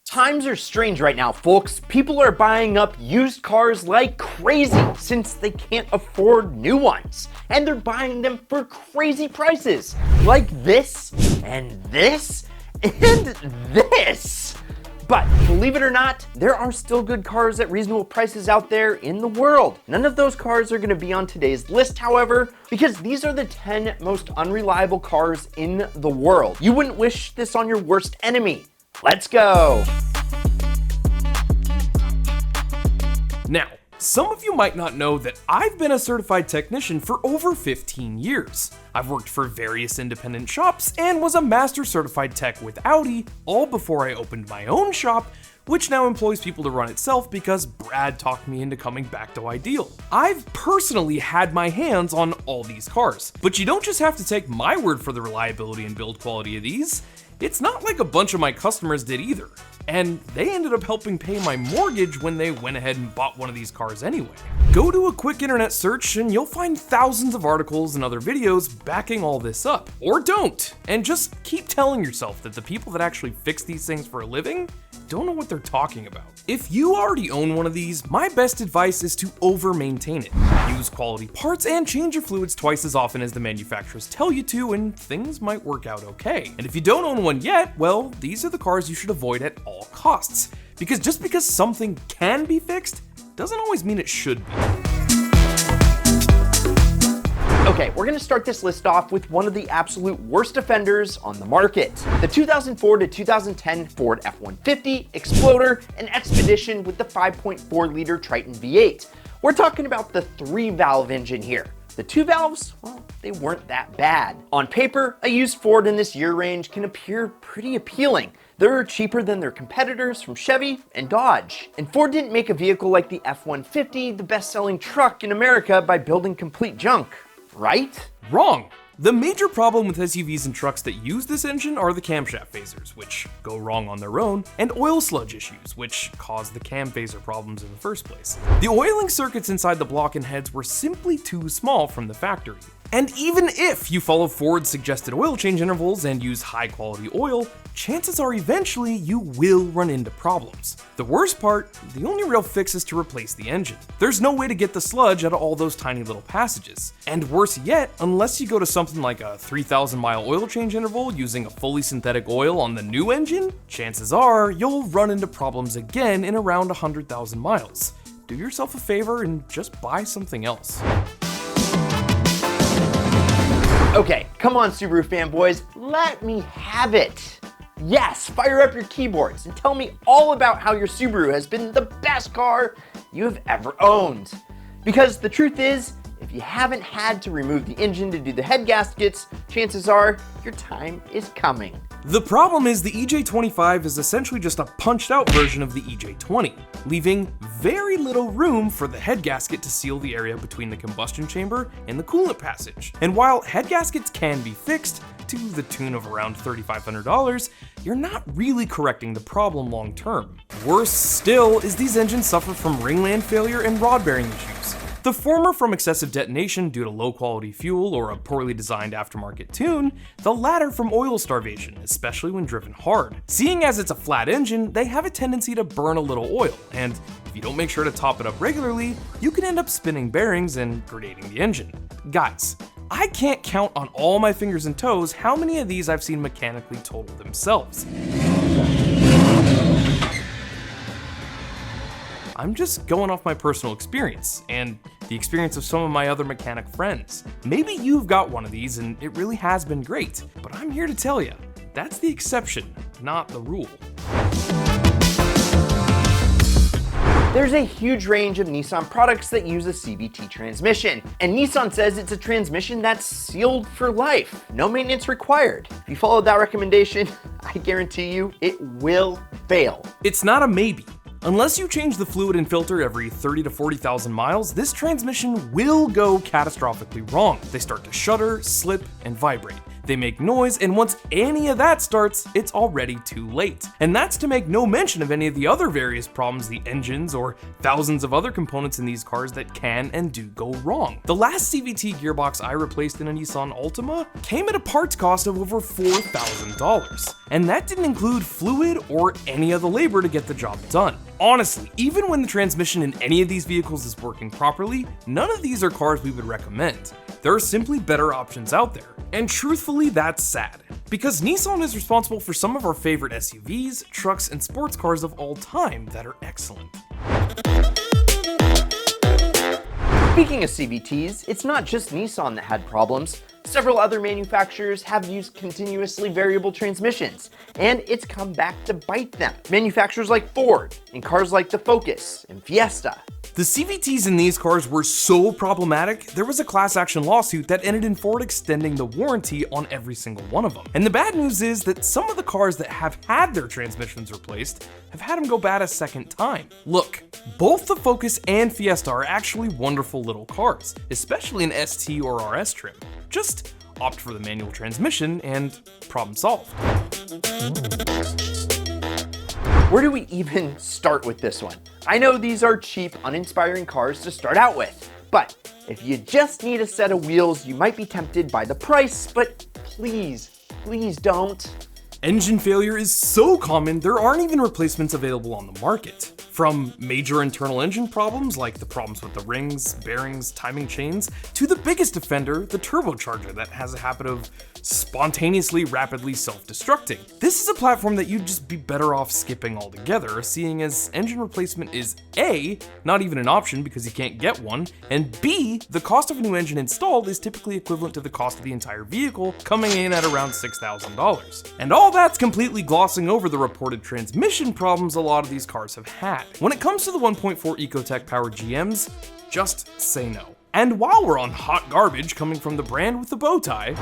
Times are strange right now, folks. People are buying up used cars like crazy since they can't afford new ones. And they're buying them for crazy prices. Like this, and this, and this. But believe it or not, there are still good cars at reasonable prices out there in the world. None of those cars are gonna be on today's list, however, because these are the 10 most unreliable cars in the world. You wouldn't wish this on your worst enemy. Let's go. Now, some of you might not know that I've been a certified technician for over 15 years. I've worked for various independent shops and was a master certified tech with Audi, all before I opened my own shop, which now employs people to run itself because Brad talked me into coming back to Ideal. I've personally had my hands on all these cars, but you don't just have to take my word for the reliability and build quality of these. It's not like a bunch of my customers did either, and they ended up helping pay my mortgage when they went ahead and bought one of these cars anyway. Go to a quick internet search and you'll find thousands of articles and other videos backing all this up. Or don't, and just keep telling yourself that the people that actually fix these things for a living don't know what they're talking about. If you already own one of these, my best advice is to over-maintain it. Use quality parts and change your fluids twice as often as the manufacturers tell you to, and things might work out okay. And if you don't own one yet, well, these are the cars you should avoid at all costs. Because just because something can be fixed, doesn't always mean it should be. Okay, we're gonna start this list off with one of the absolute worst offenders on the market. The 2004 to 2010 Ford F-150, Exploder, and Expedition with the 5.4 liter Triton V8. We're talking about the 3-valve engine here. The 2 valves, well, they weren't that bad. On paper, a used Ford in this year range can appear pretty appealing. They're cheaper than their competitors from Chevy and Dodge. And Ford didn't make a vehicle like the F-150, the best-selling truck in America, by building complete junk, right? Wrong. The major problem with SUVs and trucks that use this engine are the camshaft phasers, which go wrong on their own, and oil sludge issues, which cause the cam phaser problems in the first place. The oiling circuits inside the block and heads were simply too small from the factory. And even if you follow Ford's suggested oil change intervals and use high quality oil, chances are eventually you will run into problems. The worst part, the only real fix is to replace the engine. There's no way to get the sludge out of all those tiny little passages. And worse yet, unless you go to something like a 3,000 mile oil change interval using a fully synthetic oil on the new engine, chances are you'll run into problems again in around 100,000 miles. Do yourself a favor and just buy something else. Okay, come on Subaru fanboys, let me have it. Yes, fire up your keyboards and tell me all about how your Subaru has been the best car you've ever owned. Because the truth is, if you haven't had to remove the engine to do the head gaskets, chances are your time is coming. The problem is the EJ25 is essentially just a punched out version of the EJ20, leaving very little room for the head gasket to seal the area between the combustion chamber and the coolant passage. And while head gaskets can be fixed to the tune of around $3,500, you're not really correcting the problem long term. Worse still is these engines suffer from ringland failure and rod bearing issues. The former from excessive detonation due to low quality fuel or a poorly designed aftermarket tune, the latter from oil starvation, especially when driven hard. Seeing as it's a flat engine, they have a tendency to burn a little oil, and if you don't make sure to top it up regularly, you can end up spinning bearings and grenading the engine. Guys, I can't count on all my fingers and toes how many of these I've seen mechanically total themselves. I'm just going off my personal experience, and the experience of some of my other mechanic friends. Maybe you've got one of these and it really has been great, but I'm here to tell you, that's the exception, not the rule. There's a huge range of Nissan products that use a CVT transmission, and Nissan says it's a transmission that's sealed for life, no maintenance required. If you follow that recommendation, I guarantee you it will fail. It's not a maybe. Unless you change the fluid and filter every 30 to 40,000 miles, this transmission will go catastrophically wrong. They start to shudder, slip, and vibrate. They make noise, and once any of that starts, it's already too late. And that's to make no mention of any of the other various problems, the engines or thousands of other components in these cars that can and do go wrong. The last CVT gearbox I replaced in a Nissan Altima came at a parts cost of over $4,000. And that didn't include fluid or any other labor to get the job done. Honestly, even when the transmission in any of these vehicles is working properly, none of these are cars we would recommend. There are simply better options out there. And truthfully, that's sad, because Nissan is responsible for some of our favorite SUVs, trucks, and sports cars of all time that are excellent. Speaking of CVTs, it's not just Nissan that had problems. Several other manufacturers have used continuously variable transmissions, and it's come back to bite them. Manufacturers like Ford, and cars like the Focus and Fiesta. The CVTs in these cars were so problematic, there was a class action lawsuit that ended in Ford extending the warranty on every single one of them. And the bad news is that some of the cars that have had their transmissions replaced have had them go bad a second time. Look, both the Focus and Fiesta are actually wonderful little cars, especially in ST or RS trim. Just opt for the manual transmission and problem solved. Where do we even start with this one? I know these are cheap, uninspiring cars to start out with, but if you just need a set of wheels, you might be tempted by the price, but please don't. Engine failure is so common, there aren't even replacements available on the market. From major internal engine problems like the problems with the rings, bearings, timing chains, to the biggest offender, the turbocharger that has a habit of spontaneously rapidly self-destructing. This is a platform that you'd just be better off skipping altogether, seeing as engine replacement is A, not even an option because you can't get one, and B, the cost of a new engine installed is typically equivalent to the cost of the entire vehicle, coming in at around $6,000. And all that's completely glossing over the reported transmission problems a lot of these cars have had. When it comes to the 1.4 Ecotec powered GMs, just say no. And while we're on hot garbage coming from the brand with the bow tie,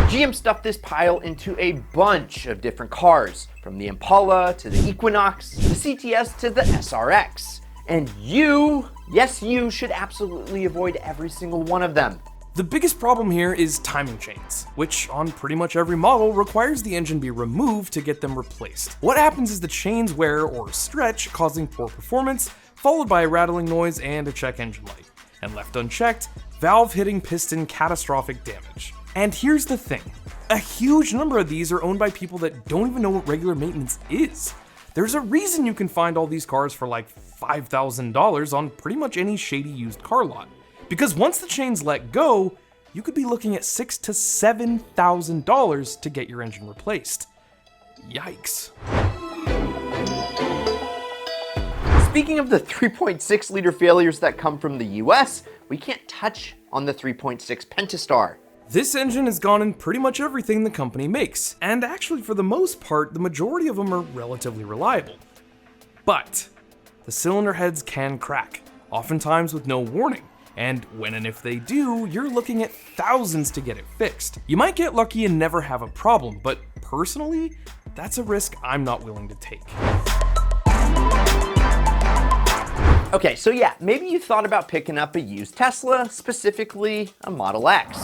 GM stuffed this pile into a bunch of different cars, from the Impala to the Equinox, the CTS to the SRX. And you, yes you, should absolutely avoid every single one of them. the biggest problem here is timing chains, which on pretty much every model requires the engine be removed to get them replaced. What happens is the chains wear or stretch, causing poor performance, followed by a rattling noise and a check engine light. And left unchecked, valve hitting piston catastrophic damage. And here's the thing, a huge number of these are owned by people that don't even know what regular maintenance is. There's a reason you can find all these cars for like $5,000 on pretty much any shady used car lot. Because once the chains let go, you could be looking at $6,000 to $7,000 to get your engine replaced. Yikes. Speaking of the 3.6 liter failures that come from the US, we can't touch on the 3.6 Pentastar. This engine has gone in pretty much everything the company makes, and actually for the most part, the majority of them are relatively reliable. But the cylinder heads can crack, oftentimes with no warning. And when and if they do, you're looking at thousands to get it fixed. You might get lucky and never have a problem, but personally, that's a risk I'm not willing to take. Okay, so yeah, maybe you thought about picking up a used Tesla, specifically a Model X.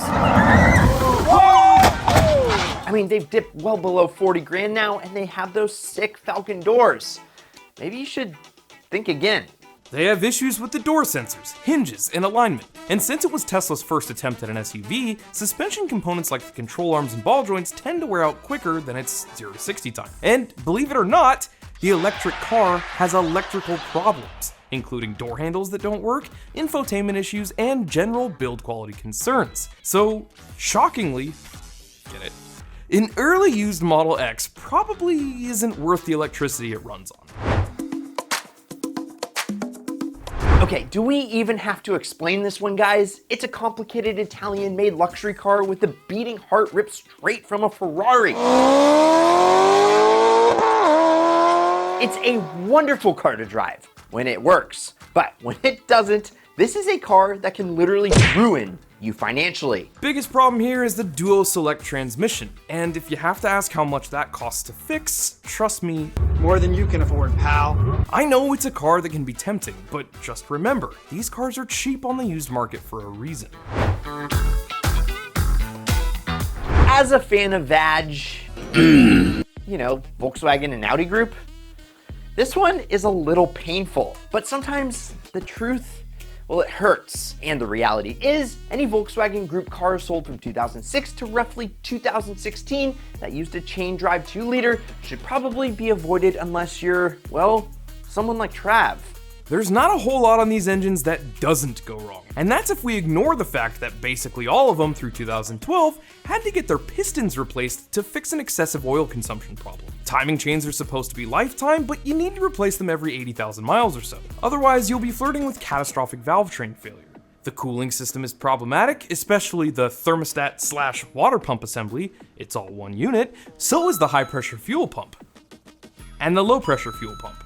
I mean, they've dipped well below 40 grand now, and they have those sick Falcon doors. Maybe you should think again. They have issues with the door sensors, hinges, and alignment. And since it was Tesla's first attempt at an SUV, suspension components like the control arms and ball joints tend to wear out quicker than its 0 to 60 time. And believe it or not, the electric car has electrical problems, including door handles that don't work, infotainment issues, and general build quality concerns. So, shockingly, get it? An early used Model X probably isn't worth the electricity it runs on. Okay, do we even have to explain this one, guys? It's a complicated Italian-made luxury car with a beating heart ripped straight from a Ferrari. It's a wonderful car to drive when it works, but when it doesn't, this is a car that can literally ruin you financially. Biggest problem here is the Duo Select transmission, and if you have to ask how much that costs to fix, trust me, more than you can afford, pal. I know it's a car that can be tempting, but just remember, these cars are cheap on the used market for a reason. As a fan of VAG, you know, Volkswagen and Audi group, this one is a little painful, but sometimes the truth, Well, it hurts. And the reality is, any Volkswagen Group car sold from 2006 to roughly 2016 that used a chain drive 2-liter should probably be avoided unless you're, well, someone like Trav. There's not a whole lot on these engines that doesn't go wrong, and that's if we ignore the fact that basically all of them through 2012 had to get their pistons replaced to fix an excessive oil consumption problem. Timing chains are supposed to be lifetime, but you need to replace them every 80,000 miles or so. Otherwise, you'll be flirting with catastrophic valve train failure. The cooling system is problematic, especially the thermostat/water pump assembly. It's all one unit. So is the high pressure fuel pump, and the low pressure fuel pump,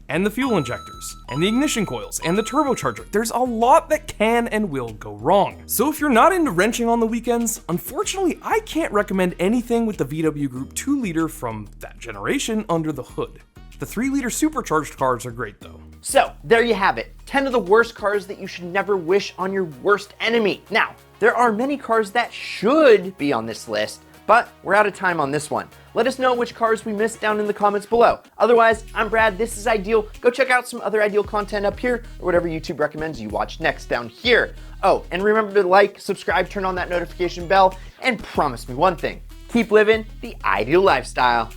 and the fuel injectors, and the ignition coils, and the turbocharger. There's a lot that can and will go wrong. So if you're not into wrenching on the weekends, unfortunately I can't recommend anything with the VW Group 2-liter from that generation under the hood. The 3-liter supercharged cars are great though. So there you have it, 10 of the worst cars that you should never wish on your worst enemy. Now, there are many cars that should be on this list, but we're out of time on this one. Let us know which cars we missed down in the comments below. Otherwise, I'm Brad, this is Ideal. Go check out some other Ideal content up here, or whatever YouTube recommends you watch next down here. Oh, and remember to like, subscribe, turn on that notification bell, and promise me one thing, keep living the Ideal lifestyle.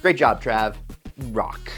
Great job, Trav. Rock.